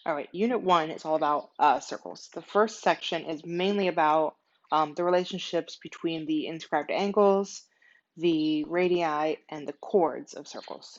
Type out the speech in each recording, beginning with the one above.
All right, Unit 1 is all about circles. The first section is mainly about the relationships between the inscribed angles, the radii, and the chords of circles.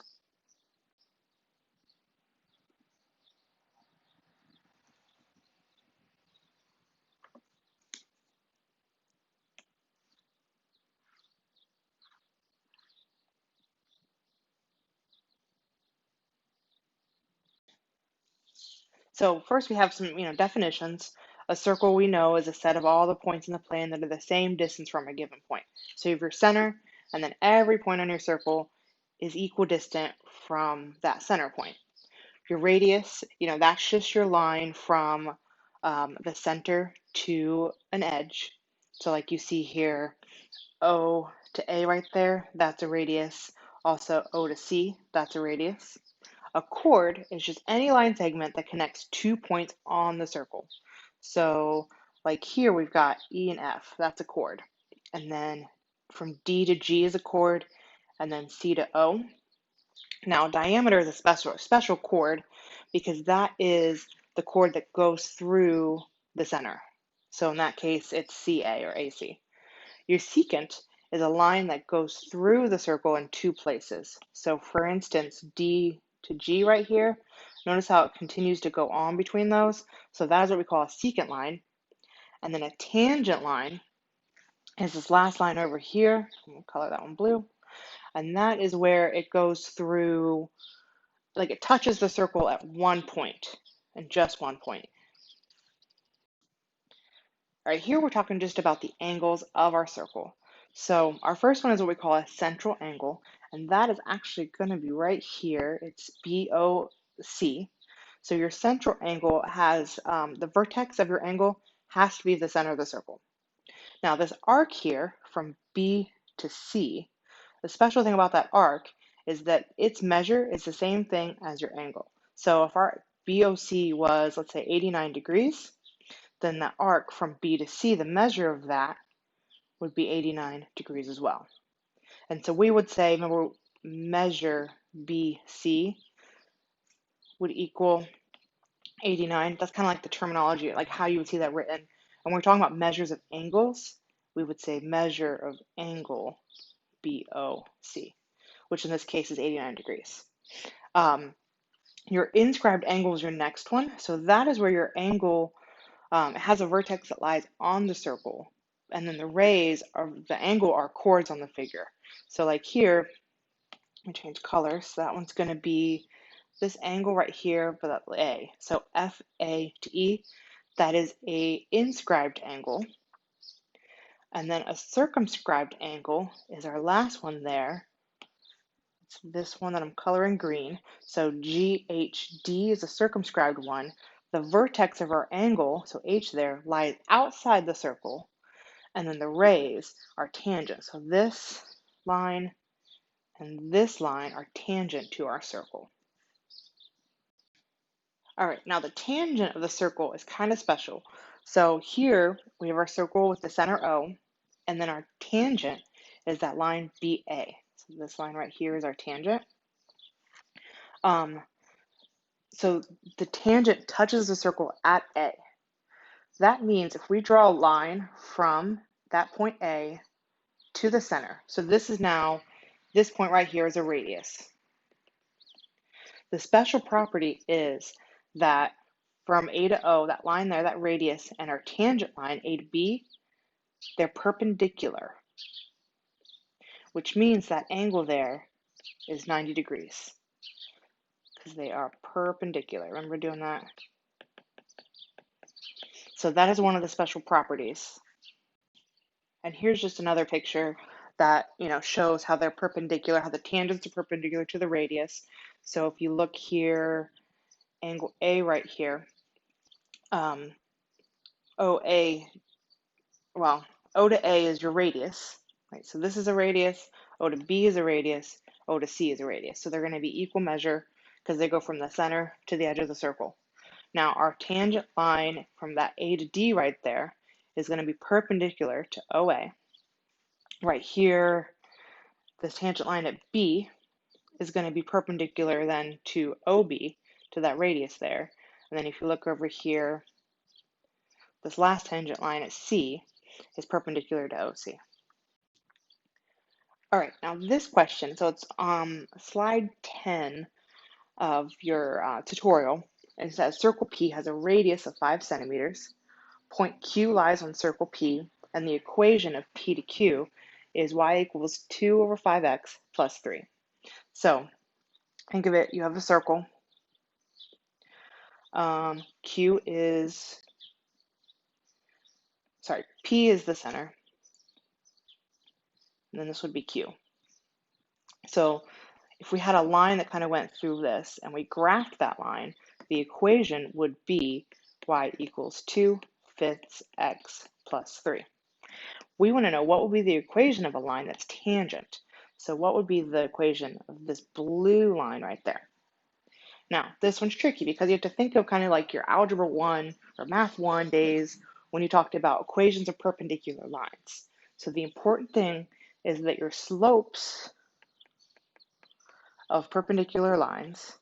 So first we have some, definitions. A circle we know is a set of all the points in the plane that are the same distance from a given point. So you have your center, and then every point on your circle is equidistant from that center point. Your radius, that's just your line from the center to an edge. So like you see here, O to A right there, that's a radius. Also O to C, that's a radius. A chord is just any line segment that connects 2 points on the circle. So like here we've got E and F, that's a chord. And then from D to G is a chord, and then C to O. Now diameter is a special chord because that is the chord that goes through the center. So in that case, it's CA or AC. Your secant is a line that goes through the circle in two places. So for instance, D to G right here, notice how it continues to go on between those. So that is what we call a secant line. And then a tangent line is this last line over here. We'll color that one blue. And that is where it goes through, like it touches the circle at one point and just one point. All right, here we're talking just about the angles of our circle. So our first one is what we call a central angle, and that is actually going to be right here. It's BOC. So your central angle has the vertex of your angle has to be the center of the circle. Now this arc here from B to C, the special thing about that arc is that its measure is the same thing as your angle. So if our BOC was, let's say, 89 degrees, then the arc from B to C, the measure of that would be 89 degrees as well. And so we would say, remember, measure BC would equal 89. That's kind of like the terminology, like how you would see that written. And when we're talking about measures of angles, we would say measure of angle BOC, which in this case is 89 degrees. Your inscribed angle is your next one. So that is where your angle has a vertex that lies on the circle, and then the rays of the angle are chords on the figure. So like here, I change color, so that one's going to be this angle right here, but that's A. So FA to E, that is a inscribed angle. And then a circumscribed angle is our last one there. It's this one that I'm coloring green. So GHD is a circumscribed one. The vertex of our angle, so H there, lies outside the circle, and then the rays are tangent. So this line and this line are tangent to our circle. All right, now the tangent of the circle is kind of special. So here we have our circle with the center O, and then our tangent is that line BA. So this line right here is our tangent. So the tangent touches the circle at A. That means if we draw a line from that point A to the center, so this point right here is a radius. The special property is that from A to O, that line there, that radius, and our tangent line, A to B, they're perpendicular, which means that angle there is 90 degrees because they are perpendicular. Remember doing that? So that is one of the special properties. And here's just another picture that shows how they're perpendicular, how the tangents are perpendicular to the radius. So if you look here, angle A right here, OA, well, O to A is your radius, right? So this is a radius, O to B is a radius, O to C is a radius. So they're going to be equal measure because they go from the center to the edge of the circle. Now our tangent line from that A to D right there is going to be perpendicular to OA. Right here, this tangent line at B is going to be perpendicular then to OB, to that radius there. And then if you look over here, this last tangent line at C is perpendicular to OC. All right, now this question, so it's slide 10 of your tutorial, and it says circle P has a radius of 5 centimeters. Point Q lies on circle P, and the equation of P to Q is y equals 2 over 5x plus 3. So think of it, you have a circle. Q is, sorry, P is the center, and then this would be Q. So if we had a line that kind of went through this and we graphed that line, the equation would be y equals 2/5 x plus 3. We want to know what would be the equation of a line that's tangent. So what would be the equation of this blue line right there? Now, this one's tricky because you have to think of kind of like your Algebra 1 or Math 1 days when you talked about equations of perpendicular lines. So the important thing is that your slopes of perpendicular lines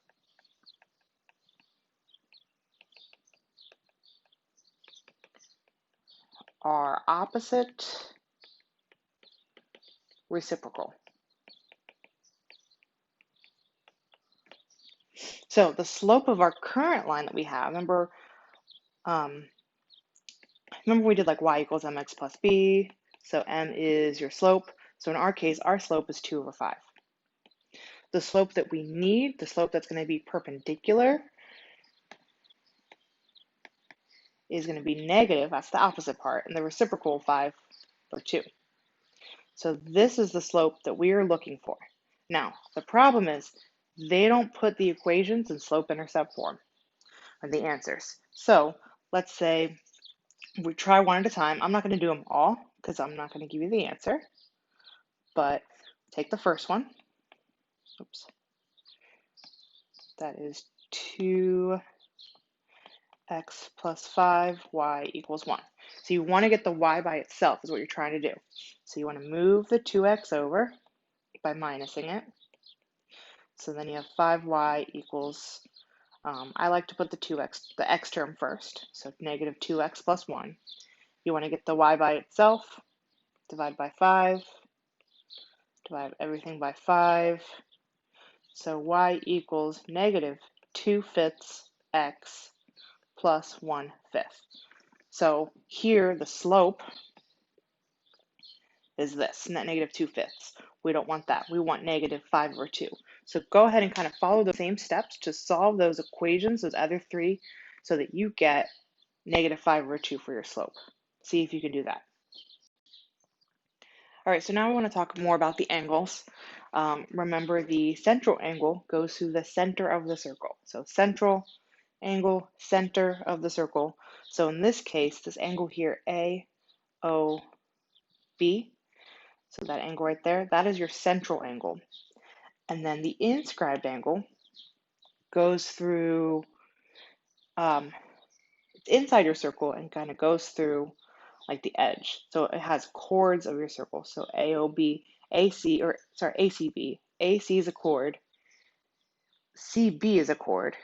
are opposite reciprocal. So the slope of our current line that we have, remember we did like y equals mx plus b, so m is your slope. So in our case, our slope is 2 over 5. The slope that we need, the slope that's going to be perpendicular, is going to be negative, that's the opposite part, and the reciprocal of 5 or 2. So this is the slope that we are looking for. Now, the problem is they don't put the equations in slope-intercept form, or the answers. So let's say we try one at a time. I'm not going to do them all because I'm not going to give you the answer, but take the first one. Oops. That is 2x plus 5, y equals 1. So you want to get the y by itself is what you're trying to do. So you want to move the 2x over by minusing it. So then you have 5y equals, I like to put the x term first, so negative 2x plus 1. You want to get the y by itself, divide by 5, divide everything by 5. So y equals negative 2/5 x plus 1/5. So here the slope is this, net negative 2/5. We don't want that. We want negative 5 over 2. So go ahead and kind of follow the same steps to solve those equations, those other three, so that you get negative 5 over 2 for your slope. See if you can do that. All right, so now we want to talk more about the angles. Remember, the central angle goes through the center of the circle. So central angle, center of the circle. So in this case, this angle here, AOB, so that angle right there, that is your central angle. And then the inscribed angle goes through, it's inside your circle and kind of goes through like the edge. So it has chords of your circle. So AOB, AC, or sorry, ACB. AC is a chord, CB is a chord,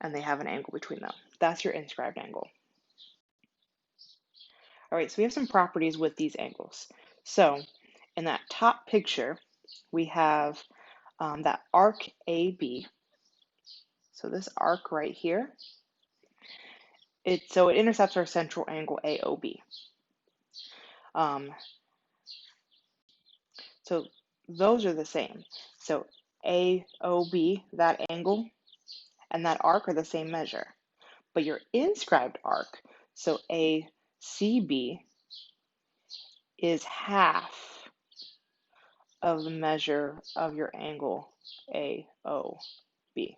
and they have an angle between them. That's your inscribed angle. All right, so we have some properties with these angles. So in that top picture, we have that arc AB. So this arc right here, it intercepts our central angle AOB. So those are the same. So AOB, that angle, and that arc are the same measure. But your inscribed arc, so ACB, is half of the measure of your angle AOB.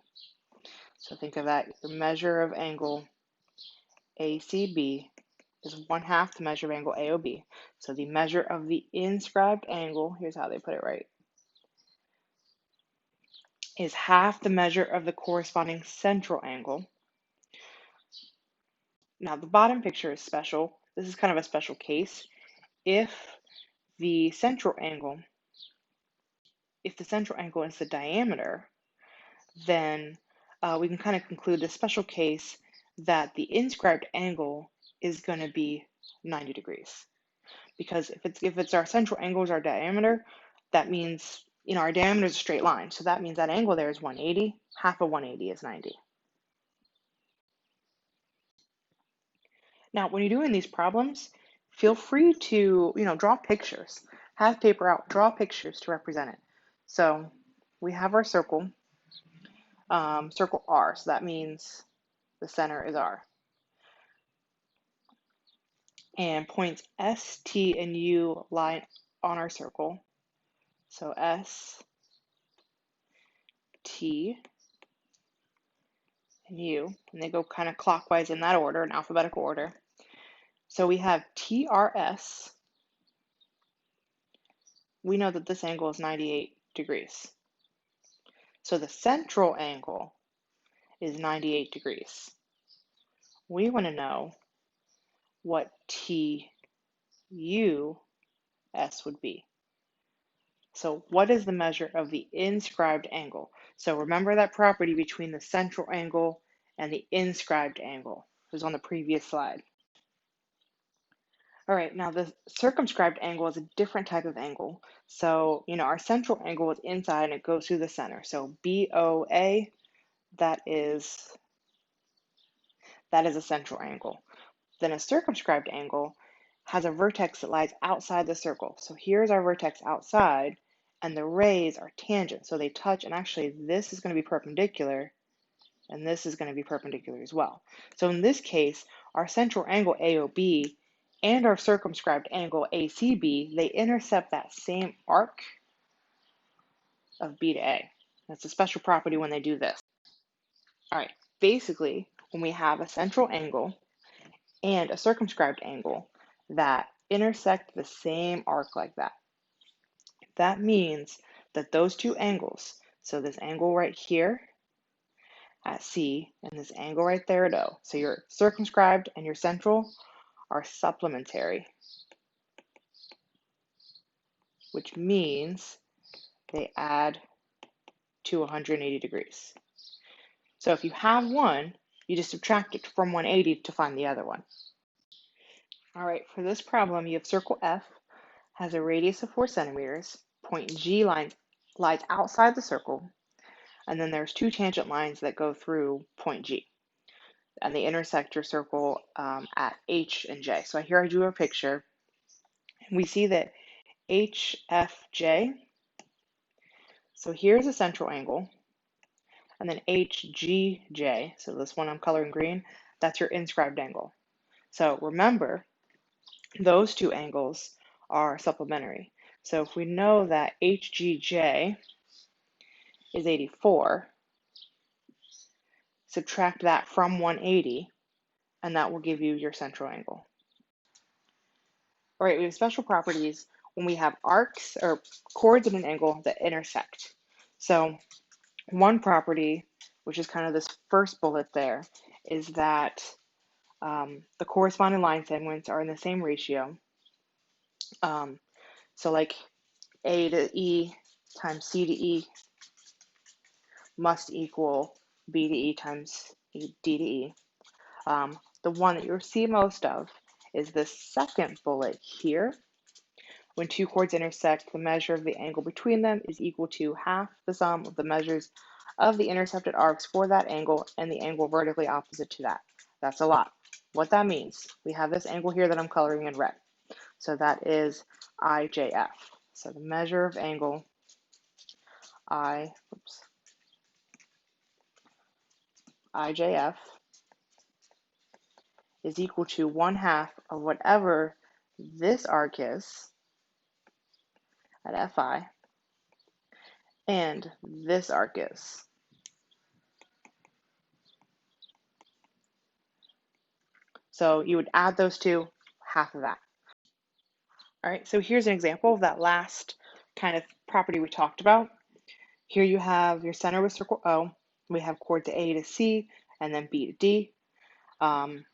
So think of that, the measure of angle ACB is 1/2 the measure of angle AOB. So the measure of the inscribed angle, here's how they put it right, is half the measure of the corresponding central angle. Now the bottom picture is special. This is kind of a special case. If the central angle is the diameter, then we can kind of conclude the special case that the inscribed angle is going to be 90 degrees. Because if it's our central angle is our diameter, that means, our diameter is a straight line. So that means that angle there is 180. Half of 180 is 90. Now, when you're doing these problems, feel free to, draw pictures. Have paper out, draw pictures to represent it. So we have our circle, circle R. So that means the center is R. And points S, T, and U lie on our circle. So S, T, and U, and they go kind of clockwise in that order, in alphabetical order. So we have TRS. We know that this angle is 98 degrees. So the central angle is 98 degrees. We want to know what TUS would be. So what is the measure of the inscribed angle? So remember that property between the central angle and the inscribed angle. It was on the previous slide. All right, now the circumscribed angle is a different type of angle. So, our central angle is inside and it goes through the center. So BOA, that is a central angle. Then a circumscribed angle has a vertex that lies outside the circle. So here's our vertex outside, and the rays are tangent. So they touch, and actually this is going to be perpendicular, and this is going to be perpendicular as well. So in this case, our central angle AOB and our circumscribed angle ACB, they intercept that same arc of B to A. That's a special property when they do this. All right, basically, when we have a central angle and a circumscribed angle that intersect the same arc like that, that means that those two angles, so this angle right here at C and this angle right there at O, so your circumscribed and your central are supplementary, which means they add to 180 degrees. So if you have one, you just subtract it from 180 to find the other one. All right, for this problem, you have circle F has a radius of 4 centimeters, point G lies outside the circle, and then there's two tangent lines that go through point G, and they intersect your circle at H and J. So here I drew a picture, and we see that HFJ, so here's a central angle, and then HGJ, so this one I'm coloring green, that's your inscribed angle. So remember, those two angles are supplementary. So if we know that HGJ is 84, subtract that from 180, and that will give you your central angle. All right, we have special properties when we have arcs or chords at an angle that intersect. So one property, which is kind of this first bullet there, is that the corresponding line segments are in the same ratio. So like A to E times C to E must equal B to E times D to E. The one that you'll see most of is the second bullet here. When two chords intersect, the measure of the angle between them is equal to half the sum of the measures of the intercepted arcs for that angle and the angle vertically opposite to that. That's a lot. What that means, we have this angle here that I'm coloring in red. So that is IJF. So the measure of angle IJF is equal to 1/2 of whatever this arc is at FI and this arc is. So you would add those two, half of that. All right, so here's an example of that last kind of property we talked about. Here you have your center with circle O. We have chords A to C and then B to D. And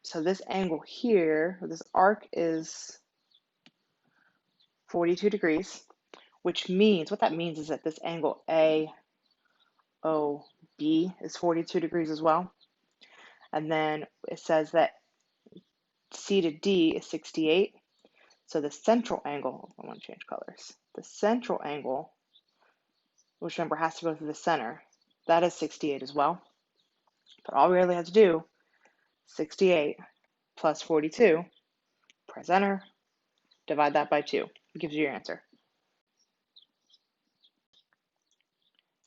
so this angle here, this arc is 42 degrees, which means, what that means is that this angle AOB is 42 degrees as well. And then it says that C to D is 68. So the central angle, I want to change colors. The central angle, which remember has to go through the center, that is 68 as well. But all we really have to do, 68 plus 42, press enter, divide that by 2. It gives you your answer.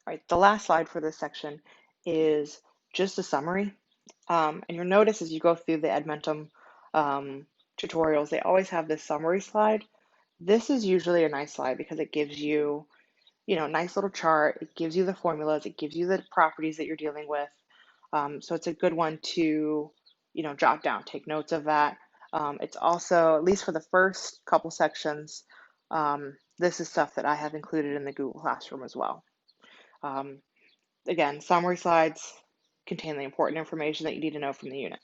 All right, the last slide for this section is just a summary. And you'll notice as you go through the Edmentum tutorials, they always have this summary slide. This is usually a nice slide because it gives you, a nice little chart. It gives you the formulas. It gives you the properties that you're dealing with. So it's a good one to, jot down, take notes of that. It's also, at least for the first couple sections, this is stuff that I have included in the Google Classroom as well. Again, summary slides contain the important information that you need to know from the unit.